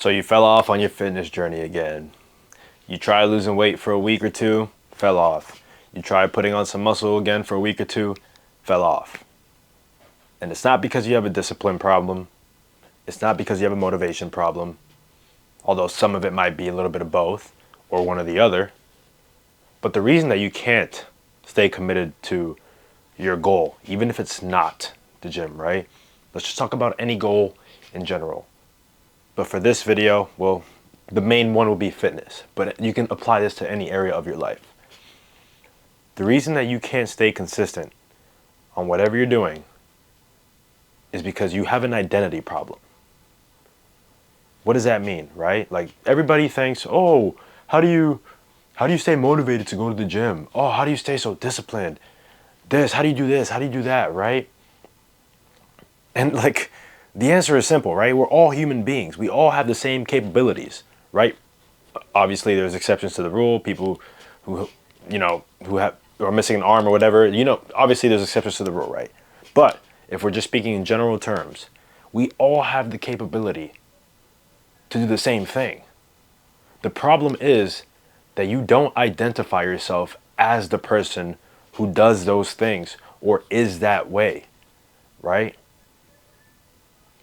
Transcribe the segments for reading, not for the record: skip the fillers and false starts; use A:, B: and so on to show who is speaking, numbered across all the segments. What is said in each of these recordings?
A: So you fell off on your fitness journey again. You tried losing weight for a week or two, fell off. You tried putting on some muscle again for a week or two, fell off. And it's not because you have a discipline problem. It's not because you have a motivation problem. Although some of it might be a little bit of both or one or the other. But the reason that you can't stay committed to your goal, even if it's not the gym, right? Let's just talk about any goal in general. But for this video, well, the main one will be fitness, but you can apply this to any area of your life. The reason that you can't stay consistent on whatever you're doing is because you have an identity problem. What does that mean, right? Like everybody thinks, oh, how do you stay motivated to go to the gym? Oh, how do you stay so disciplined? How do you do this? How do you do that, right? And like, the answer is simple, right? We're all human beings. We all have the same capabilities, right? Obviously, there's exceptions to the rule. People who are missing an arm or whatever, obviously there's exceptions to the rule, right? But if we're just speaking in general terms, we all have the capability to do the same thing. The problem is that you don't identify yourself as the person who does those things or is that way, right?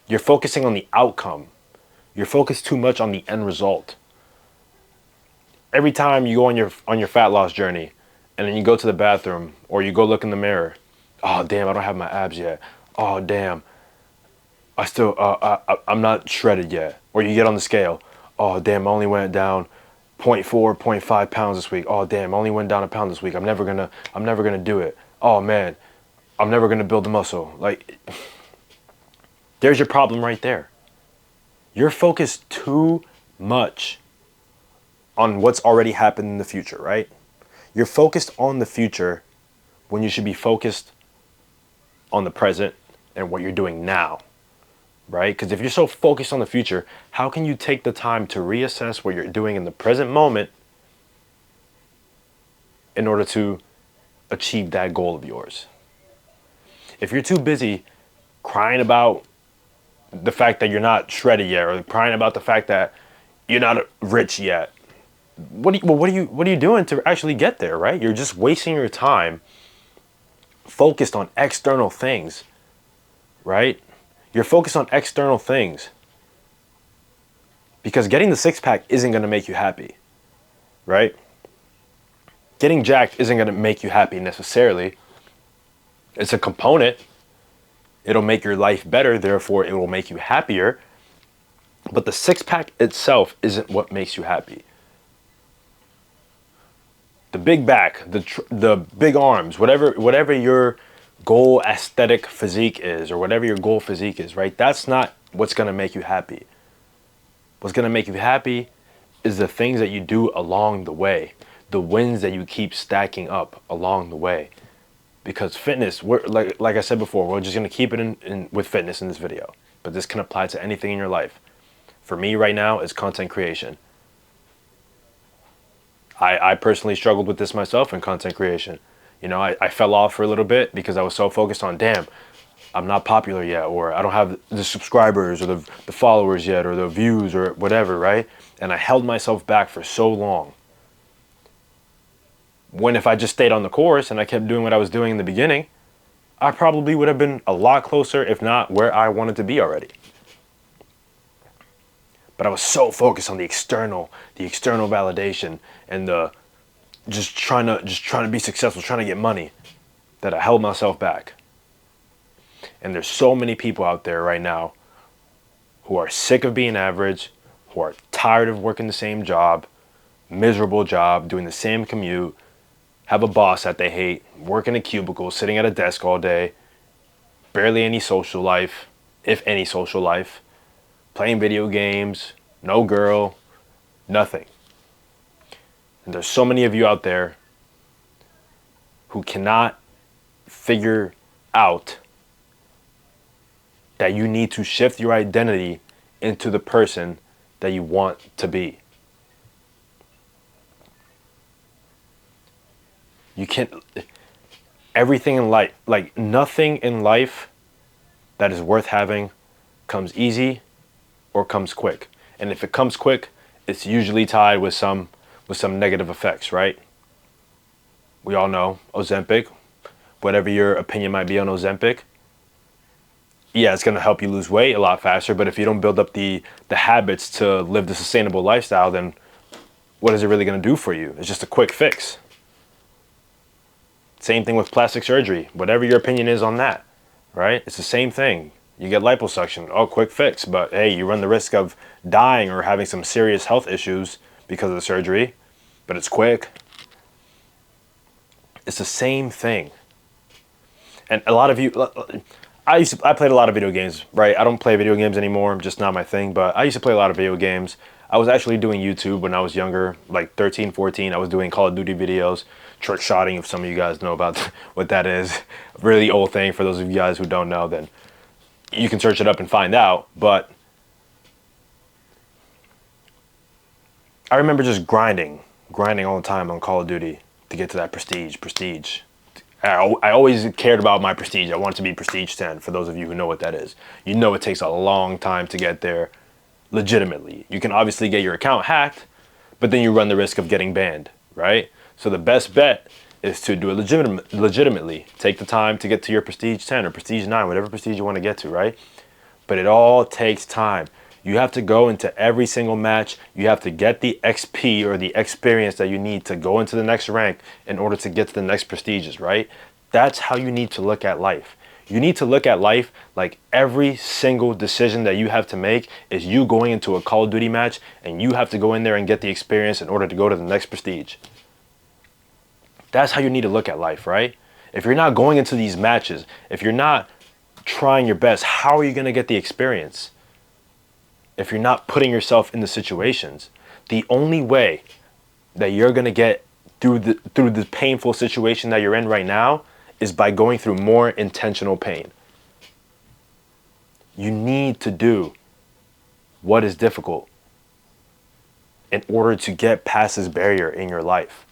A: You're focusing on the outcome. You're focused too much on the end result. Every time you go on your fat loss journey and then you go to the bathroom or you go look in the mirror, oh damn, I don't have my abs yet. Oh damn, I'm not shredded yet. Or you get on the scale, oh damn, I only went down 0.4, 0.5 pounds this week. Oh damn, I only went down a pound this week. I'm never gonna do it. Oh man, I'm never gonna build the muscle. Like, there's your problem right there. You're focused too much on what's already happened in the future, right? You're focused on the future when you should be focused on the present and what you're doing now, right? Because if you're so focused on the future, how can you take the time to reassess what you're doing in the present moment in order to achieve that goal of yours? If you're too busy crying about the fact that you're not shredded yet, or crying about the fact that you're not rich yet, what are you doing to actually get there, right? You're just wasting your time focused on external things, right? You're focused on external things because getting the six-pack isn't going to make you happy, right? Getting jacked isn't going to make you happy necessarily. It's a component. It'll make your life better, therefore it will make you happier. But the six-pack itself isn't what makes you happy. The big back, the big arms, whatever your goal aesthetic physique is, or whatever your goal physique is, right? That's not what's going to make you happy. What's going to make you happy is the things that you do along the way, the wins that you keep stacking up along the way. Because fitness, like I said before, we're just going to keep it in with fitness in this video. But this can apply to anything in your life. For me right now, it's content creation. I personally struggled with this myself in content creation. I fell off for a little bit because I was so focused on, damn, I'm not popular yet, or I don't have the subscribers or the followers yet, or the views or whatever, right? And I held myself back for so long. When if I just stayed on the course and I kept doing what I was doing in the beginning, I probably would have been a lot closer, if not where I wanted to be already. But I was so focused on the external validation and just trying to be successful, trying to get money, that I held myself back. And there's so many people out there right now who are sick of being average, who are tired of working the same job, miserable job, doing the same commute, have a boss that they hate, work in a cubicle, sitting at a desk all day, barely any social life, if any social life, playing video games, no girl, nothing. And there's so many of you out there who cannot figure out that you need to shift your identity into the person that you want to be. You can't, everything in life, like nothing in life that is worth having comes easy or comes quick. And if it comes quick, it's usually tied with some negative effects, right? We all know Ozempic, whatever your opinion might be on Ozempic, yeah, it's going to help you lose weight a lot faster. But if you don't build up the habits to live the sustainable lifestyle, then what is it really going to do for you? It's just a quick fix. Same thing with plastic surgery, whatever your opinion is on that, right? It's the same thing. You get liposuction, oh, quick fix. But hey, you run the risk of dying or having some serious health issues because of the surgery, but it's quick. It's the same thing. And a lot of you, I played a lot of video games, right? I don't play video games anymore, just not my thing, but I used to play a lot of video games. I was actually doing YouTube when I was younger, like 13, 14. I was doing Call of Duty videos, trick shotting, if some of you guys know about what that is. Really old thing. For those of you guys who don't know, then you can search it up and find out. But I remember just grinding all the time on Call of Duty to get to that prestige. I always cared about my prestige. I wanted to be prestige 10, for those of you who know what that is. You know it takes a long time to get there legitimately. You can obviously get your account hacked, but then you run the risk of getting banned, right? So the best bet is to do it legitimately. Take the time to get to your prestige 10 or prestige 9, whatever prestige you want to get to, right? But it all takes time. You have to go into every single match. You have to get the XP or the experience that you need to go into the next rank in order to get to the next prestiges, right? That's how you need to look at life. You need to look at life like every single decision that you have to make is you going into a Call of Duty match, and you have to go in there and get the experience in order to go to the next prestige. That's how you need to look at life, right? If you're not going into these matches, if you're not trying your best, how are you going to get the experience? If you're not putting yourself in the situations, the only way that you're going to get through the painful situation that you're in right now is by going through more intentional pain. You need to do what is difficult in order to get past this barrier in your life.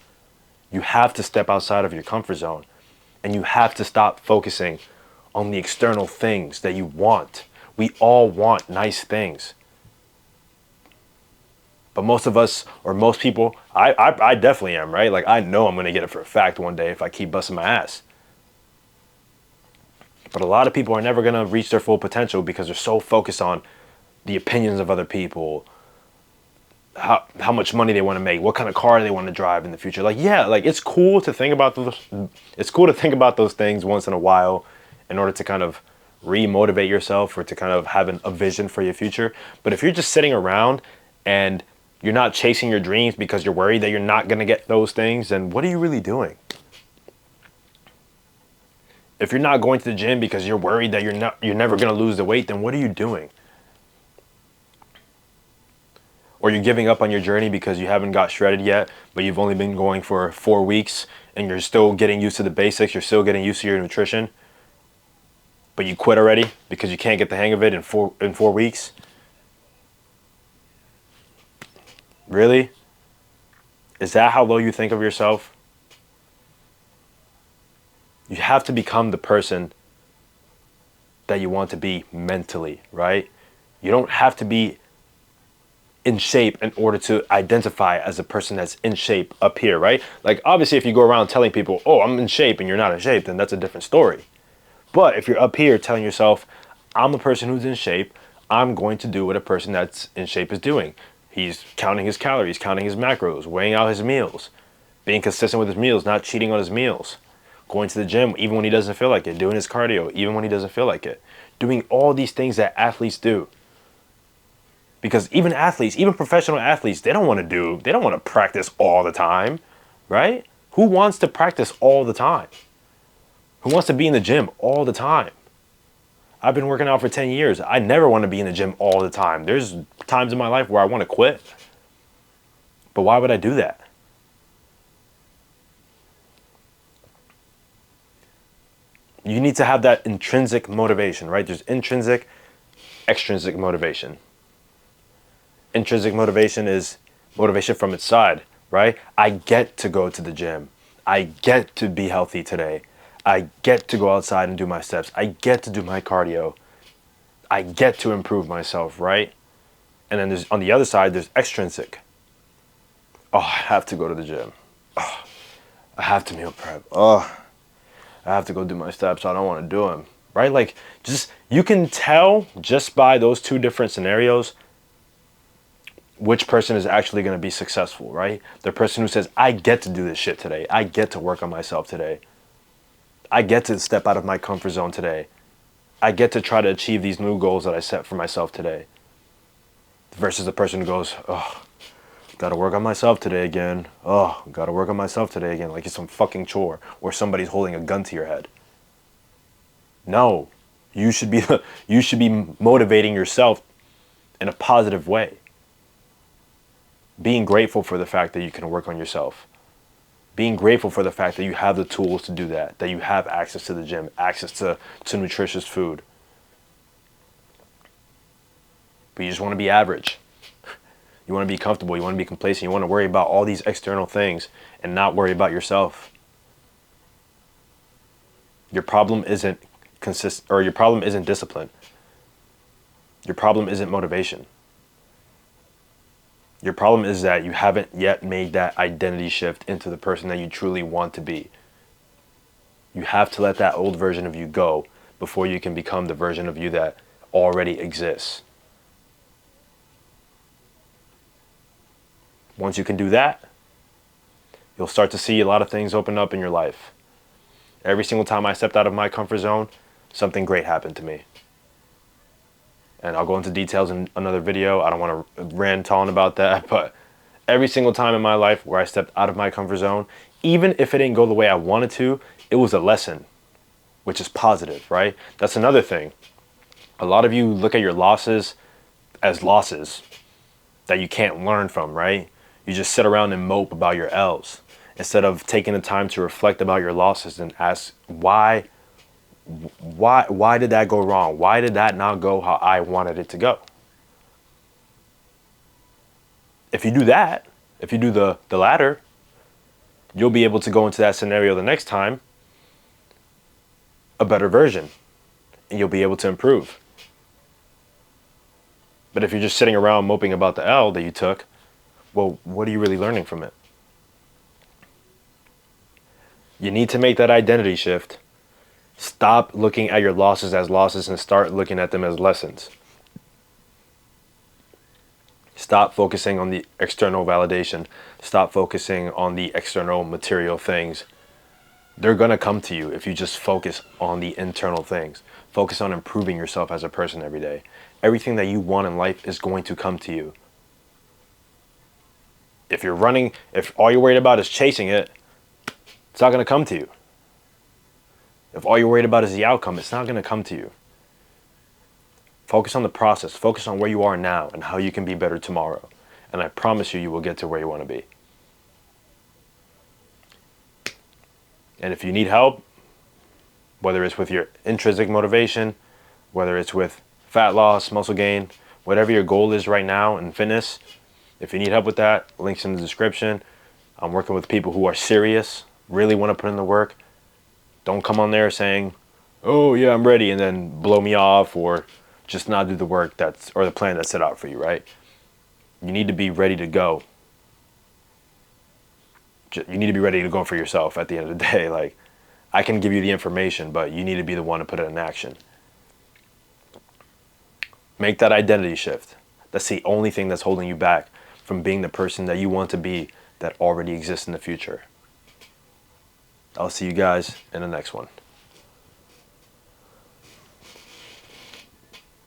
A: You have to step outside of your comfort zone, and you have to stop focusing on the external things that you want. We all want nice things. But most of us, or most people, I definitely am, right? Like, I know I'm going to get it for a fact one day if I keep busting my ass. But a lot of people are never going to reach their full potential because they're so focused on the opinions of other people, how much money they want to make, what kind of car they want to drive in the future. Like, yeah, like it's cool to think about those things once in a while in order to kind of re-motivate yourself or to kind of have a vision for your future. But if you're just sitting around and you're not chasing your dreams because you're worried that you're not going to get those things, then what are you really doing? If you're not going to the gym because you're worried that you're never going to lose the weight, then what are you doing? Or you're giving up on your journey because you haven't got shredded yet, but you've only been going for 4 weeks and you're still getting used to the basics, you're still getting used to your nutrition, but you quit already because you can't get the hang of it in 4 weeks? Really? Is that how low you think of yourself? You have to become the person that you want to be mentally, right? You don't have to be in shape in order to identify as a person that's in shape up here, right? Like, obviously, if you go around telling people, oh, I'm in shape, and you're not in shape, then that's a different story. But if you're up here telling yourself, I'm a person who's in shape, I'm going to do what a person that's in shape is doing. He's counting his calories, counting his macros, weighing out his meals, being consistent with his meals, not cheating on his meals, going to the gym even when he doesn't feel like it, doing his cardio even when he doesn't feel like it, doing all these things that athletes do. Because even athletes, even professional athletes, they don't want to practice all the time, right? Who wants to practice all the time? Who wants to be in the gym all the time? I've been working out for 10 years. I never want to be in the gym all the time. There's times in my life where I want to quit. But why would I do that? You need to have that intrinsic motivation, right? There's intrinsic, extrinsic motivation. Intrinsic motivation is motivation from its side, right? I get to go to the gym. I get to be healthy today. I get to go outside and do my steps. I get to do my cardio. I get to improve myself, right? And then there's, on the other side, there's extrinsic. Oh, I have to go to the gym. Oh, I have to meal prep. Oh, I have to go do my steps. I don't want to do them. Right? Like, just, you can tell just by those two different scenarios which person is actually going to be successful, right? The person who says, I get to do this shit today. I get to work on myself today. I get to step out of my comfort zone today. I get to try to achieve these new goals that I set for myself today. Versus the person who goes, oh, gotta work on myself today again. Oh, gotta work on myself today again. Like it's some fucking chore or somebody's holding a gun to your head. No, you should be motivating yourself in a positive way. Being grateful for the fact that you can work on yourself. Being grateful for the fact that you have the tools to do that you have access to the gym, access to nutritious food. But you just want to be average. You want to be comfortable, you want to be complacent, you want to worry about all these external things and not worry about yourself. Your problem isn't your problem isn't discipline. Your problem isn't motivation. Your problem is that you haven't yet made that identity shift into the person that you truly want to be. You have to let that old version of you go before you can become the version of you that already exists. Once you can do that, you'll start to see a lot of things open up in your life. Every single time I stepped out of my comfort zone, something great happened to me. And I'll go into details in another video. I don't want to rant on about that, but every single time in my life where I stepped out of my comfort zone, even if it didn't go the way I wanted to, it was a lesson, which is positive, right? That's another thing. A lot of you look at your losses as losses that you can't learn from, right? You just sit around and mope about your L's instead of taking the time to reflect about your losses and ask why did that go wrong? Why did that not go how I wanted it to go? If you do that, if you do the latter, you'll be able to go into that scenario the next time a better version, and you'll be able to improve. But if you're just sitting around moping about the L that you took, well, what are you really learning from it? You need to make that identity shift. Stop looking at your losses as losses and start looking at them as lessons. Stop focusing on the external validation. Stop focusing on the external material things. They're going to come to you if you just focus on the internal things. Focus on improving yourself as a person every day. Everything that you want in life is going to come to you. If you're running, if all you're worried about is chasing it, it's not going to come to you. If all you're worried about is the outcome, it's not going to come to you. Focus on the process. Focus on where you are now and how you can be better tomorrow. And I promise you, you will get to where you want to be. And if you need help, whether it's with your intrinsic motivation, whether it's with fat loss, muscle gain, whatever your goal is right now in fitness, if you need help with that, links in the description. I'm working with people who are serious, really want to put in the work. Don't come on there saying, oh yeah, I'm ready, and then blow me off or just not do the work or the plan that's set out for you, right? You need to be ready to go. You need to be ready to go for yourself at the end of the day. Like, I can give you the information, but you need to be the one to put it in action. Make that identity shift. That's the only thing that's holding you back from being the person that you want to be that already exists in the future. I'll see you guys in the next one.